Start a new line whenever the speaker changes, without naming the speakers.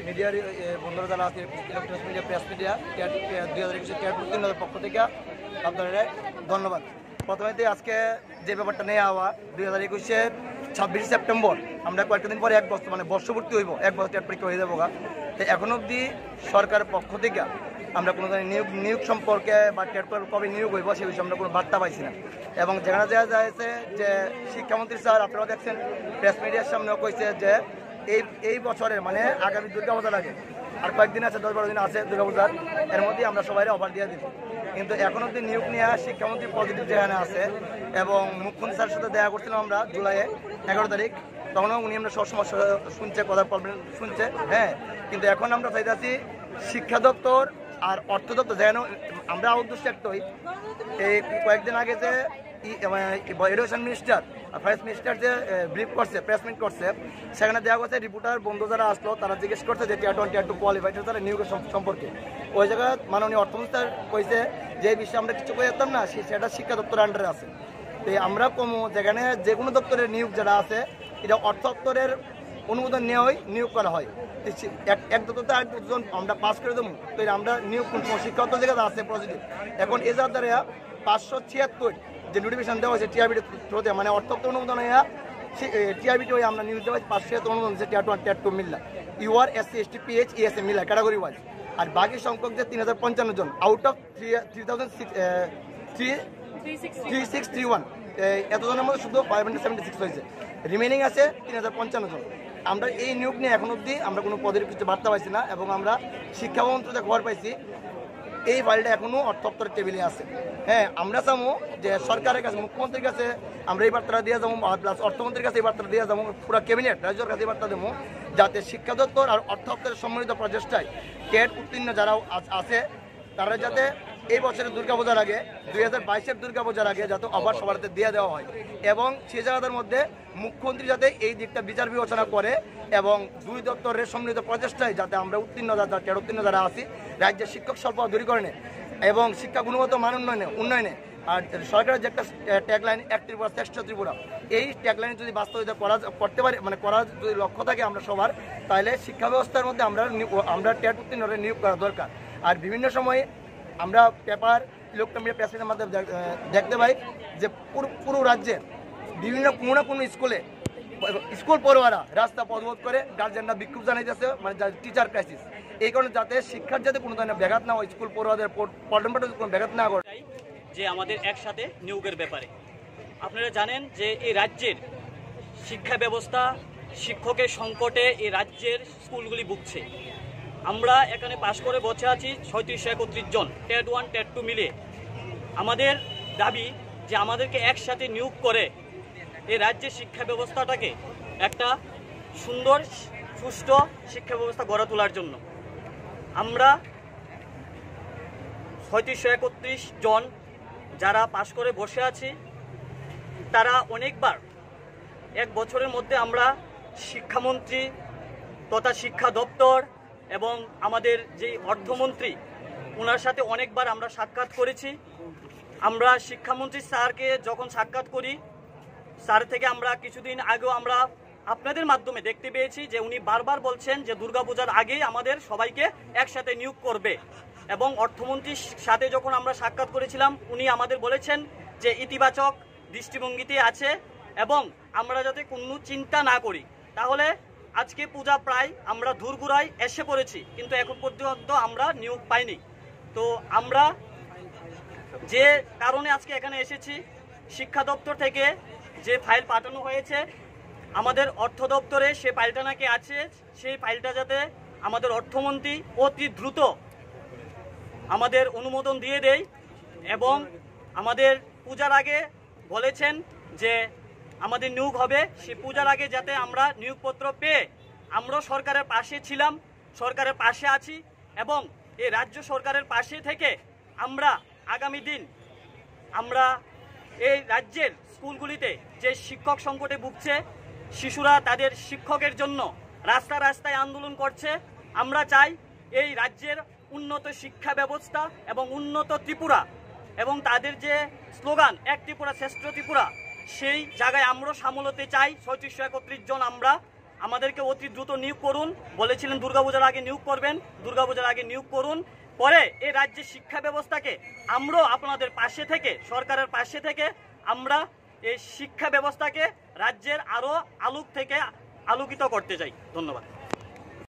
মিডিয়ার বন্ধুরা যারা আছে ইলেকট্রনিক্স মিডিয়া প্রেস মিডিয়া 2021 পক্ষ থেকে আপনাদের ধন্যবাদ। প্রথমে আজকে যে ব্যাপারটা নিয়ে হওয়া 2021 26 সেপ্টেম্বর আমরা কয়েকটা দিন পরে 1 বছর মানে বর্ষপূর্তি হইব, 1 বছর টেট পরীক্ষা হয়ে যাবো। তো এখন অবধি সরকারের পক্ষ থেকে আমরা কোনো ধরনের নিয়োগ সম্পর্কে বা টেট কবে নিয়োগ হইব সে বিষয়ে আমরা কোনো বার্তা পাইছি না। এবং যেখানে দেখা যাচ্ছে যে শিক্ষামন্ত্রী স্যার আপনারা দেখছেন প্রেস মিডিয়ার সামনেও কইছে যে এই বছরের মানে আগামী দুর্গাপূজার আগে আর কয়েকদিন আছে, 10-12 দিন আছে দুর্গাপূজার, এর মধ্যেই আমরা সবাই অফার দিয়ে দিব। কিন্তু এখন অবধি নিয়োগ নিয়ে শিক্ষামন্ত্রী পজিটিভ যেখানে আছে এবং মুখ্যমন্ত্রী স্যারের সাথে দেখা করছিলাম আমরা জুলাইয়ে 11 তারিখ, তখনও উনি আমরা সব সমস্যা শুনছে, কথা বলবেন শুনছে, হ্যাঁ। কিন্তু এখন আমরা চাইতেছি শিক্ষা দপ্তর আর অর্থ দপ্তর যেন আমরা উদ্দেশ্য একটাই, এই কয়েকদিন আগে যে এডুকেশন মিনিস্টার ফাইন্যান্স মিনিস্টার যে ব্রিফ করছে, প্রেসমিট করছে, সেখানে দেওয়া গেছে রিপোর্টার বন্ধু যারা আসলো তারা জিজ্ঞেস করছে যে টিয়ার 1 টিয়ার 2 কোয়ালিফাইড তারা নিয়োগের সম্পর্কে। ওই জায়গায় মাননীয় অর্থমন্ত্রী কইছে যে এই বিষয়ে আমরা কিছু করতাম না, সেটা শিক্ষা দপ্তরের আন্ডারে আছে। তো আমরা কমো যেখানে যে কোনো দপ্তরের নিয়োগ যারা আছে এটা অর্থ দপ্তরের অনুমোদন নেওয়াই নিয়োগ করা হয়। এক দপ্তর আর দুজন আমরা পাস করে দেবো, তো আমরা নিয়োগ শিক্ষা দপ্তর জায়গাতে আছে পজিটিভ। এখন এ দ্বারা 576 যে নোটিফিকেশন দেওয়া হয়েছে টিআরবিটি থ্রুতে, মানে অর্থ দপ্তর অনুমোদন হয়ে টিআরবিটি হয়ে আমরা নিউজ দেওয়া হয়েছে 576 অনুমোদন হচ্ছে টিয়ার 1 টিয়ার 2 মিল্লা, UR SC ST PH ESA মিল্লা ক্যাটাগরি ওয়াইজ। আর বাকি সংখ্যক যে 3055 জন আউট অফ 3631 এতজনের মধ্যে শুধু 576 হয়েছে, রিমেনিং আছে 3055 জন। আমরা এই নিয়োগ নিয়ে এখন অবধি আমরা কোনো পদের কিছু বার্তা পাইছি না এবং আমরা শিক্ষামন্ত্রীতে খবর পাইছি এই ফাইলটা এখনো অর্থ দপ্তরের টেবিলে আছে। হ্যাঁ, আমরা চাবো যে সরকারের কাছে, মুখ্যমন্ত্রীর কাছে আমরা এই বার্তাটা দিয়ে যাবো, প্লাস অর্থমন্ত্রীর কাছে এই বার্তাটা দিয়ে যাবো, পুরো ক্যাবিনেট রাজ্যের কাছে এই বার্তা দেবো যাতে শিক্ষা দপ্তর আর অর্থ দপ্তরের সম্মিলিত প্রচেষ্টায় টেট উত্তীর্ণ যারা আছে তারা যাতে এই বছরের দুর্গাপূজার আগে 2022-এর দুর্গাপূজার আগে যাতে অফার সবারতে দিয়ে দেওয়া হয় এবং সেই জায়গাটার মধ্যে মুখ্যমন্ত্রী যাতে এই দিকটা বিচার বিবেচনা করে এবং দুই দপ্তরের সম্মিলিত প্রচেষ্টায় যাতে আমরা উত্তীর্ণ টেট উত্তীর্ণ যারা আছি রাজ্যের শিক্ষক স্বল্প দূরীকরণে এবং শিক্ষা গুণগত মান উন্নয়নে। আর সরকারের যে একটা ট্যাগলাইন এক ত্রিপুরা শ্রেষ্ঠ ত্রিপুরা, এই ট্যাগলাইন যদি বাস্তবায়িত করতে পারি, মানে করার যদি লক্ষ্য থাকে আমরা সবার, তাহলে শিক্ষা ব্যবস্থার মধ্যে আমরা টেট উত্তীর্ণ নিয়োগ করা দরকার। আর বিভিন্ন সময়ে আমরা পেপার ইলেকট্রনিক মিডিয়া প্রেসের মাধ্যমে দেখতে পাই যে পুরো রাজ্যে বিভিন্ন কোনো না কোনো স্কুল পড়ুয়ারা রাস্তা পথবোধ করে গার্জেনরা বিক্ষোভ জানাইতেছে, মানে টিচার ক্রাইসিস। এই কারণে যাতে শিক্ষার যাতে কোনো ধরনের ব্যাঘাত না হয়, স্কুল পড়ুয়াদের পঠন পাঠনে কোনো ব্যাঘাত না করে,
যে আমাদের একসাথে নিয়োগের ব্যাপারে আপনারা জানেন যে এই রাজ্যের শিক্ষা ব্যবস্থা শিক্ষকের সংকটে এই রাজ্যের স্কুলগুলি ভুগছে। আমরা এখানে পাশ করে বসে আছি 3731 জন, টেট 1 টেট 2 মিলে। আমাদের দাবি যে আমাদেরকে একসাথে নিয়োগ করে এই রাজ্যের শিক্ষা ব্যবস্থাটাকে একটা সুন্দর সুষ্ঠু শিক্ষা ব্যবস্থা গড়ে তোলার জন্য আমরা 3731 জন যারা পাশ করে বসে আছি তারা অনেকবার এক বছরের মধ্যে আমরা শিক্ষামন্ত্রী তথা শিক্ষা দপ্তর এবং আমাদের যে অর্থমন্ত্রী ওনার সাথে অনেকবার আমরা সাক্ষাৎ করেছি। আমরা শিক্ষামন্ত্রী স্যারকে যখন সাক্ষাৎ করি, স্যার থেকে আমরা কিছুদিন আগেও আমরা আপনাদের মাধ্যমে দেখতে পেয়েছি যে উনি বারবার বলছেন যে দুর্গাপূজার আগেই আমাদের সবাইকে একসাথে নিয়োগ করবে। এবং অর্থমন্ত্রীর সাথে যখন আমরা সাক্ষাৎ করেছিলাম উনি আমাদের বলেছেন যে ইতিবাচক দৃষ্টিভঙ্গিতে আছে এবং আমরা যাতে কোনো চিন্তা না করি। তাহলে আজকে পূজা প্রায় আমরা ধুরগুড়ায় এসে পড়েছি, কিন্তু এখন পর্যন্ত আমরা নিয়োগ পাইনি। তো আমরা যে কারণে আজকে এখানে এসেছি, শিক্ষা দপ্তর থেকে যে ফাইল পাঠানো হয়েছে আমাদের অর্থ দপ্তরে, সে ফাইলটা নাকি আছে, সেই ফাইলটা যাতে আমাদের অর্থমন্ত্রী অতি দ্রুত আমাদের অনুমোদন দিয়ে দেয়। এবং আমাদের পূজার আগে বলেছেন যে আমাদের নিয়োগ হবে, সে পূজার আগে যাতে আমরা নিয়োগপত্র পেয়ে, আমরা সরকারের পাশে ছিলাম, সরকারের পাশে আছি এবং এই রাজ্য সরকারের পাশে থেকে আমরা আগামী দিন আমরা এই রাজ্যের স্কুলগুলিতে যে শিক্ষক সংকটে ভুগছে, শিশুরা তাদের শিক্ষকের জন্য রাস্তায় রাস্তায় আন্দোলন করছে, আমরা চাই এই রাজ্যের উন্নত শিক্ষা ব্যবস্থা এবং উন্নত ত্রিপুরা এবং তাদের যে স্লোগান এক ত্রিপুরা শ্রেষ্ঠ ত্রিপুরা, সেই জায়গায় আমরা সামিল হতে চাই। ৩৬৩১ জন আমরা, আমাদেরকে অতি দ্রুত নিয়োগ করুন। বলেছিলেন দুর্গাপূজার আগে নিয়োগ করবেন, দুর্গাপূজার আগে নিয়োগ করুন। পরে এই রাজ্যের শিক্ষা ব্যবস্থাকে আমরাও আপনাদের পাশে থেকে, সরকারের পাশে থেকে আমরা এই শিক্ষা ব্যবস্থাকে রাজ্যের আরও আলোকিত করতে চাই। ধন্যবাদ।